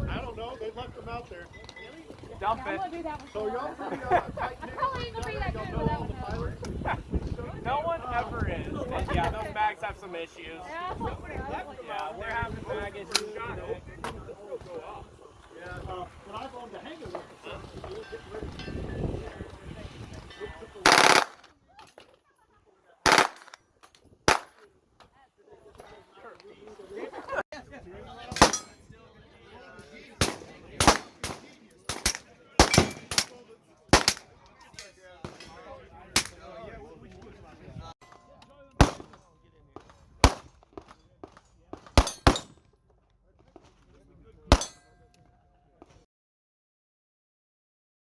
I don't know. They left them out there. Dump it. So y'all pretty tight knit. Y'all know all the pilots. No one ever is. And yeah, those bags have some issues. Yeah, they're having bag issues. Yeah, but I've owned a hangar with